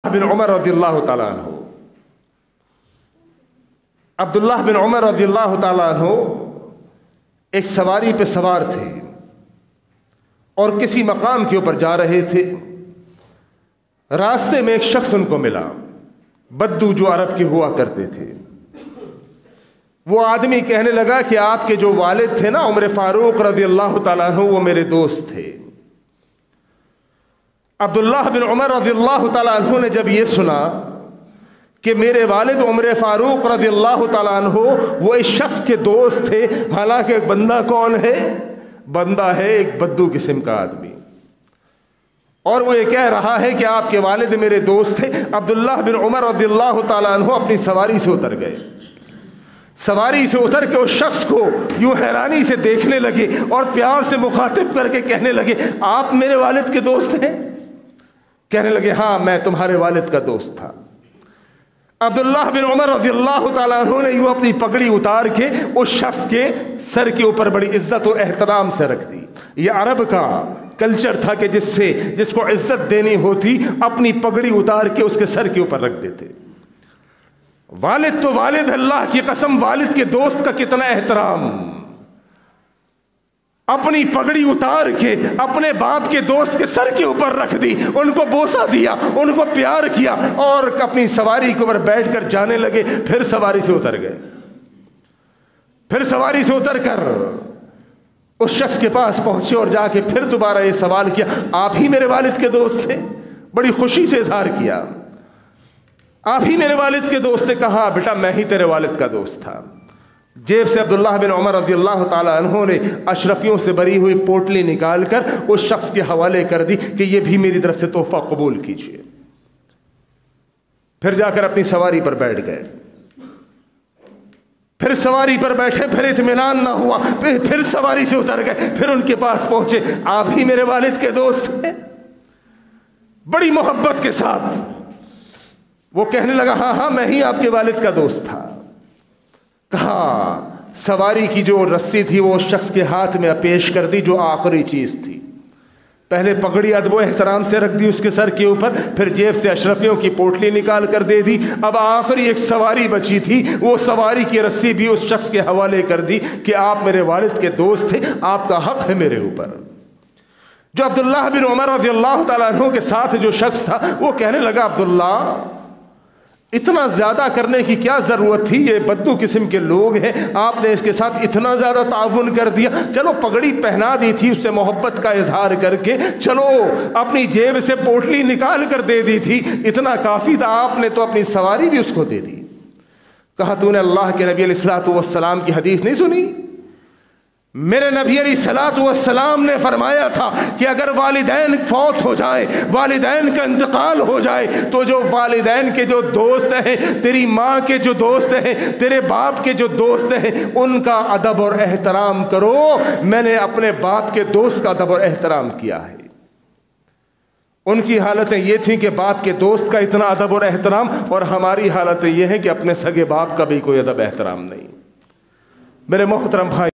بن عمر رضی اللہ تعالیٰ عنہ، عبداللہ بن عمر رضی اللہ تعالیٰ عنہ ایک سواری پہ سوار تھے اور کسی مقام کے اوپر جا رہے تھے۔ راستے میں ایک شخص ان کو ملا، بدو جو عرب کے ہوا کرتے تھے۔ وہ آدمی کہنے لگا کہ آپ کے جو والد تھے نا عمر فاروق رضی اللہ تعالیٰ عنہ، وہ میرے دوست تھے۔ عبداللہ بن عمر رضی اللہ تعالیٰ عنہ نے جب یہ سنا کہ میرے والد عمر فاروق رضی اللہ تعالیٰ عنہ وہ اس شخص کے دوست تھے، حالانکہ ایک بندہ کون ہے؟ بندہ ہے ایک بدو قسم کا آدمی، اور وہ یہ کہہ رہا ہے کہ آپ کے والد میرے دوست تھے۔ عبداللہ بن عمر رضی اللہ تعالیٰ عنہ اپنی سواری سے اتر گئے۔ سواری سے اتر کے اس شخص کو یوں حیرانی سے دیکھنے لگے اور پیار سے مخاطب کر کے کہنے لگے، آپ میرے والد کے دوست ہیں؟ کہنے لگے، ہاں میں تمہارے والد کا دوست تھا۔ عبداللہ بن عمر رضی اللہ تعالیٰ عنہ نے یوں اپنی پگڑی اتار کے اس شخص کے سر کے اوپر بڑی عزت و احترام سے رکھ دی۔ یہ عرب کا کلچر تھا کہ جس کو عزت دینی ہوتی اپنی پگڑی اتار کے اس کے سر کے اوپر رکھ دیتے۔ والد تو والد، اللہ کی قسم والد کے دوست کا کتنا احترام! اپنی پگڑی اتار کے اپنے باپ کے دوست کے سر کے اوپر رکھ دی، ان کو بوسہ دیا، ان کو پیار کیا، اور اپنی سواری کے اوپر بیٹھ کر جانے لگے۔ پھر سواری سے اتر گئے۔ پھر سواری سے اتر کر اس شخص کے پاس پہنچے اور جا کے پھر دوبارہ یہ سوال کیا، آپ ہی میرے والد کے دوست تھے؟ بڑی خوشی سے اظہار کیا، آپ ہی میرے والد کے دوست تھے؟ کہا، بیٹا میں ہی تیرے والد کا دوست تھا۔ جیب سے عبداللہ بن عمر رضی اللہ تعالیٰ عنہ نے اشرفیوں سے بری ہوئی پوٹلی نکال کر اس شخص کے حوالے کر دی کہ یہ بھی میری طرف سے تحفہ قبول کیجیے۔ پھر جا کر اپنی سواری پر بیٹھ گئے۔ پھر سواری پر بیٹھے، پھر اطمینان نہ ہوا، پھر سواری سے اتر گئے، پھر ان کے پاس پہنچے، آپ ہی میرے والد کے دوست ہیں؟ بڑی محبت کے ساتھ وہ کہنے لگا، ہاں ہاں میں ہی آپ کے والد کا دوست تھا۔ کہا، سواری کی جو رسی تھی وہ اس شخص کے ہاتھ میں پیش کر دی جو آخری چیز تھی۔ پہلے پگڑی ادب و احترام سے رکھ دی اس کے سر کے اوپر، پھر جیب سے اشرفیوں کی پوٹلی نکال کر دے دی۔ اب آخری ایک سواری بچی تھی، وہ سواری کی رسی بھی اس شخص کے حوالے کر دی کہ آپ میرے والد کے دوست تھے، آپ کا حق ہے میرے اوپر۔ جو عبداللہ بن عمر رضی اللہ تعالیٰ عنہ کے ساتھ جو شخص تھا وہ کہنے لگا، عبداللہ اتنا زیادہ کرنے کی کیا ضرورت تھی؟ یہ بدو قسم کے لوگ ہیں، آپ نے اس کے ساتھ اتنا زیادہ تعاون کر دیا۔ چلو پگڑی پہنا دی تھی، اس سے محبت کا اظہار کر کے، چلو اپنی جیب سے پوٹلی نکال کر دے دی تھی، اتنا کافی تھا۔ آپ نے تو اپنی سواری بھی اس کو دے دی۔ کہا، تو نے اللہ کے نبی علیہ الصلوۃ والسلام کی حدیث نہیں سنی؟ میرے نبی علیہ الصلوۃ والسلام نے فرمایا تھا کہ اگر والدین فوت ہو جائے، والدین کا انتقال ہو جائے، تو جو والدین کے جو دوست ہیں، تیری ماں کے جو دوست ہیں، تیرے باپ کے جو دوست ہیں، ان کا ادب اور احترام کرو۔ میں نے اپنے باپ کے دوست کا ادب اور احترام کیا ہے۔ ان کی حالتیں یہ تھیں کہ باپ کے دوست کا اتنا ادب اور احترام، اور ہماری حالتیں یہ ہیں کہ اپنے سگے باپ کا بھی کوئی ادب احترام نہیں۔ میرے محترم بھائی،